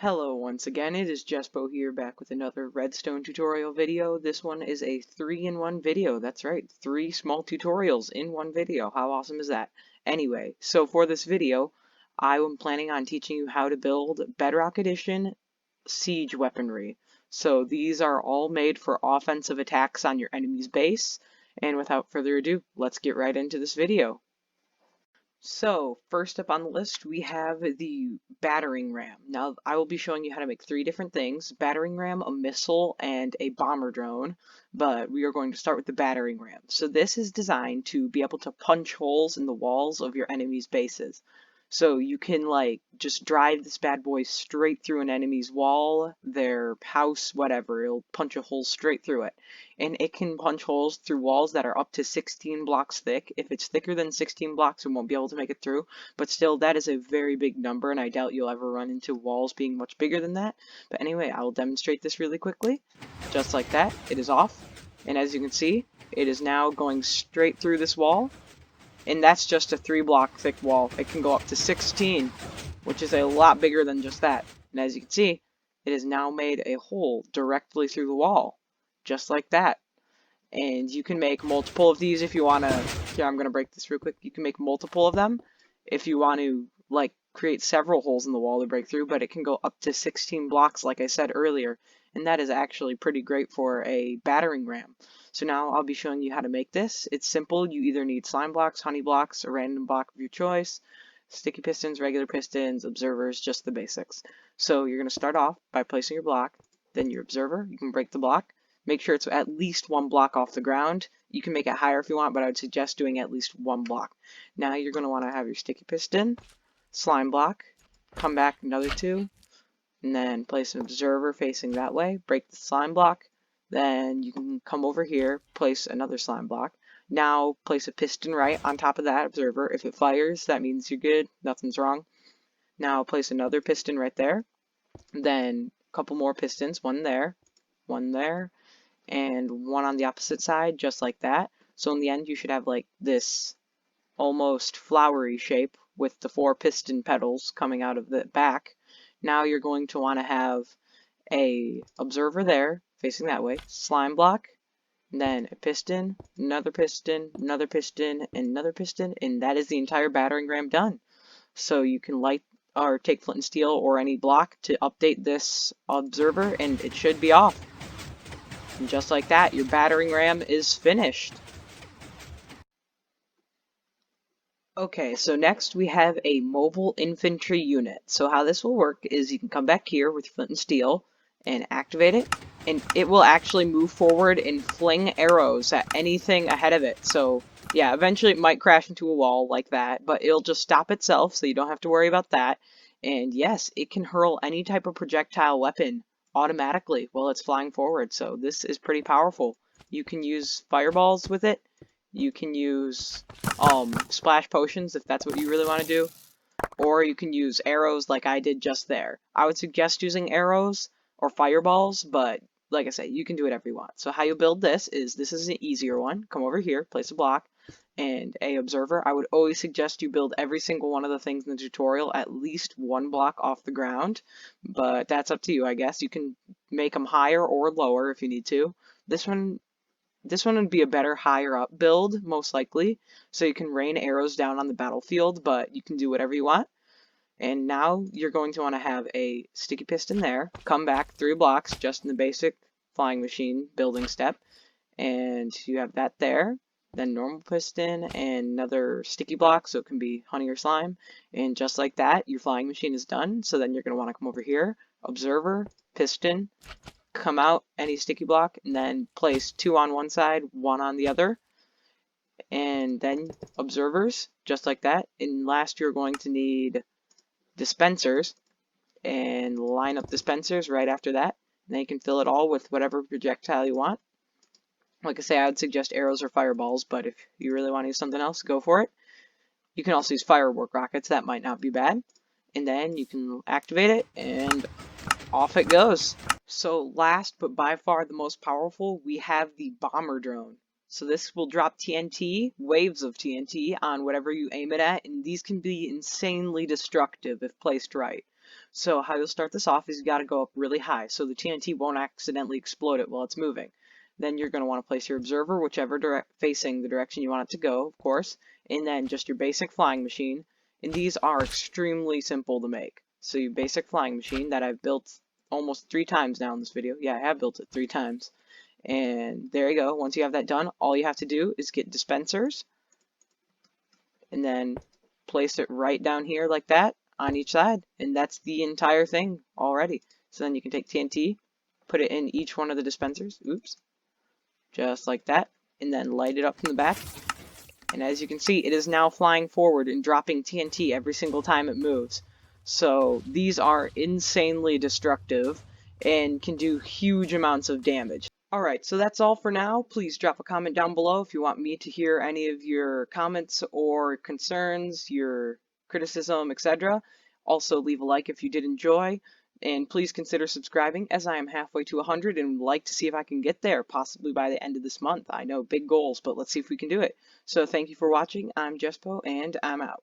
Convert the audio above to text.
Hello once again, it is Jespo here back with another redstone tutorial video. This one is a 3-in-1 video. That's right, 3 small tutorials in one video. How awesome is that? Anyway, so for this video, I am planning on teaching you how to build Bedrock Edition siege weaponry. So these are all made for offensive attacks on your enemy's base. And without further ado, let's get right into this video. So, first up on the list, we have the battering ram. Now, I will be showing you how to make 3 different things: battering ram, a missile, and a bomber drone, but we are going to start with the battering ram. So this is designed to be able to punch holes in the walls of your enemy's bases. So you can just drive this bad boy straight through an enemy's wall, their house, whatever. It'll punch a hole straight through it. And it can punch holes through walls that are up to 16 blocks thick. If it's thicker than 16 blocks, it won't be able to make it through. But still, that is a very big number, and I doubt you'll ever run into walls being much bigger than that. But anyway, I will demonstrate this really quickly. Just like that, it is off. And as you can see, it is now going straight through this wall. And that's just a 3-block thick wall. It can go up to 16, which is a lot bigger than just that. And as you can see, it has now made a hole directly through the wall, just like that. And you can make multiple of these if you want to. Here, I'm going to break this real quick. You can make multiple of them if you want to, create several holes in the wall to break through, but it can go up to 16 blocks, like I said earlier. And that is actually pretty great for a battering ram. So now I'll be showing you how to make this. It's simple. You either need slime blocks, honey blocks, a random block of your choice, sticky pistons, regular pistons, observers, just the basics. So you're going to start off by placing your block, then your observer. You can break the block. Make sure it's at least 1 block off the ground. You can make it higher if you want, but I would suggest doing at least 1 block. Now you're going to want to have your sticky piston, slime block, come back another 2, and then place an observer facing that way, break the slime block, then you can come over here, place another slime block. Now place a piston right on top of that observer. If it fires, that means you're good, nothing's wrong. Now place another piston right there, then a couple more pistons, one there, and one on the opposite side, just like that. So in the end, you should have this almost flowery shape with the 4 piston petals coming out of the back. Now you're going to want to have a observer there facing that way, slime block, and then a piston, another piston, another piston, and another piston, and that is the entire battering ram done. So you can light or take flint and steel or any block to update this observer, and it should be off. And just like that, your battering ram is finished. Okay, so next we have a mobile infantry unit. So how this will work is you can come back here with flint and steel and activate it, and it will actually move forward and fling arrows at anything ahead of it. So yeah, eventually it might crash into a wall like that, but it'll just stop itself, so you don't have to worry about that. And yes, it can hurl any type of projectile weapon automatically while it's flying forward, so this is pretty powerful. You can use fireballs with it. You can use splash potions if that's what you really want to do, or you can use arrows like I did just there. I would suggest using arrows or fireballs, but like I said, you can do whatever you want. So how you build this is an easier one. Come over here, place a block and a observer. I would always suggest you build every single one of the things in the tutorial at least 1 block off the ground, but that's up to you, I guess. You can make them higher or lower if you need to. This one would be a better higher up build, most likely, so you can rain arrows down on the battlefield, but you can do whatever you want. And now you're going to want to have a sticky piston there, come back 3 blocks just in the basic flying machine building step, and you have that there, then normal piston and another sticky block so it can be honey or slime, and just like that, your flying machine is done. So then you're going to want to come over here, observer, piston, come out any sticky block, and then place 2 on one side, 1 on the other, and then observers, just like that. And last, you're going to need dispensers, and line up dispensers right after that. And then you can fill it all with whatever projectile you want. Like I say, I would suggest arrows or fireballs, but if you really want to use something else, go for it. You can also use firework rockets, that might not be bad. And then you can activate it, and off it goes. So last, but by far the most powerful, we have the bomber drone. So this will drop TNT, waves of TNT, on whatever you aim it at, and these can be insanely destructive if placed right. So how you'll start this off is you got to go up really high so the TNT won't accidentally explode it while it's moving. Then you're going to want to place your observer whichever facing the direction you want it to go, of course, and then just your basic flying machine. And these are extremely simple to make. So your basic flying machine that I've built almost 3 times now in this video. Yeah, I have built it 3 times. And there you go. Once you have that done, all you have to do is get dispensers and then place it right down here like that on each side. And that's the entire thing already. So then you can take TNT, put it in each one of the dispensers. Oops. Just like that. And then light it up from the back. And as you can see, it is now flying forward and dropping TNT every single time it moves. So these are insanely destructive and can do huge amounts of damage. Alright, so that's all for now. Please drop a comment down below if you want me to hear any of your comments or concerns, your criticism, etc. Also, leave a like if you did enjoy. And please consider subscribing as I am halfway to 100 and would like to see if I can get there, possibly by the end of this month. I know, big goals, but let's see if we can do it. So thank you for watching. I'm Jespo, and I'm out.